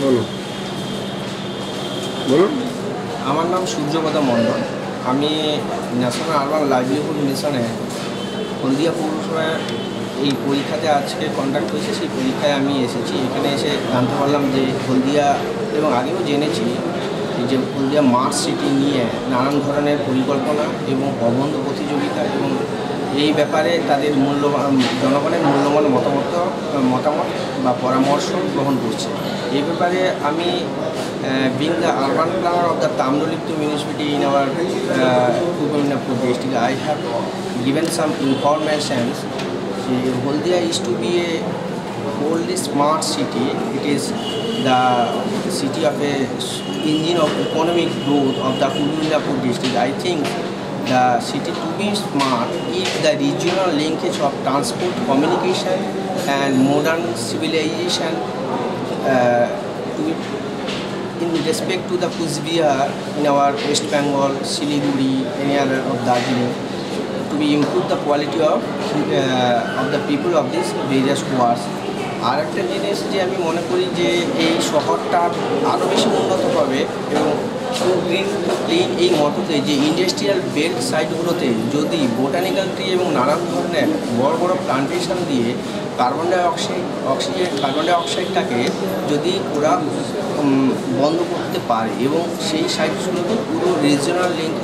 বলুন বলুন। আমার নাম সূর্যপদ মণ্ডল। আমি ন্যাশনাল আরবান লাইভলিহুড মিশনে হলদিয়া পৌরসভায় এই পরীক্ষাতে আজকে কন্ডাক্ট হয়েছে, সেই পরীক্ষায় আমি এসেছি। এখানে এসে জানতে পারলাম যে হলদিয়া, এবং আগেও জেনেছি যে হলদিয়া স্মার্ট সিটি নিয়ে নানান ধরনের পরিকল্পনা এবং প্রবন্ধ প্রতিযোগিতা, এবং এই ব্যাপারে তাদের জনগণের মূল্যবান মতামত বা পরামর্শ গ্রহণ করছে। এই ব্যাপারে আমি being the urban planner of the Tamraliptu municipality in our Purba Medinipur district, I have given some information. Haldia is to be a wholly smart city. It is the city of a engine of economic growth of the Purba Medinipur district. I think the city to be smart if the regional linkage of transport, communication and modern civilization to be in respect to the Kuzbihar in our West Bengal, Siliguri, any other of Darjeeling, to be improve the quality of the people of these various wards. আর একটা জিনিস যে আমি মনে করি যে এই শহরটা আরও বেশি উন্নত হবে, এবং গ্রিন ক্লিন এই মটোতে যে ইন্ডাস্ট্রিয়াল বেল্ট সাইটগুলোতে যদি বোটানিক্যাল ট্রি এবং নানান ধরনের বড় বড় প্লান্টেশন দিয়ে কার্বন ডাইঅক্সাইডটাকে যদি ওরা বন্ধ করতে পারে, এবং সেই সাইটগুলোকে পুরো রিজিওনাল লিঙ্ক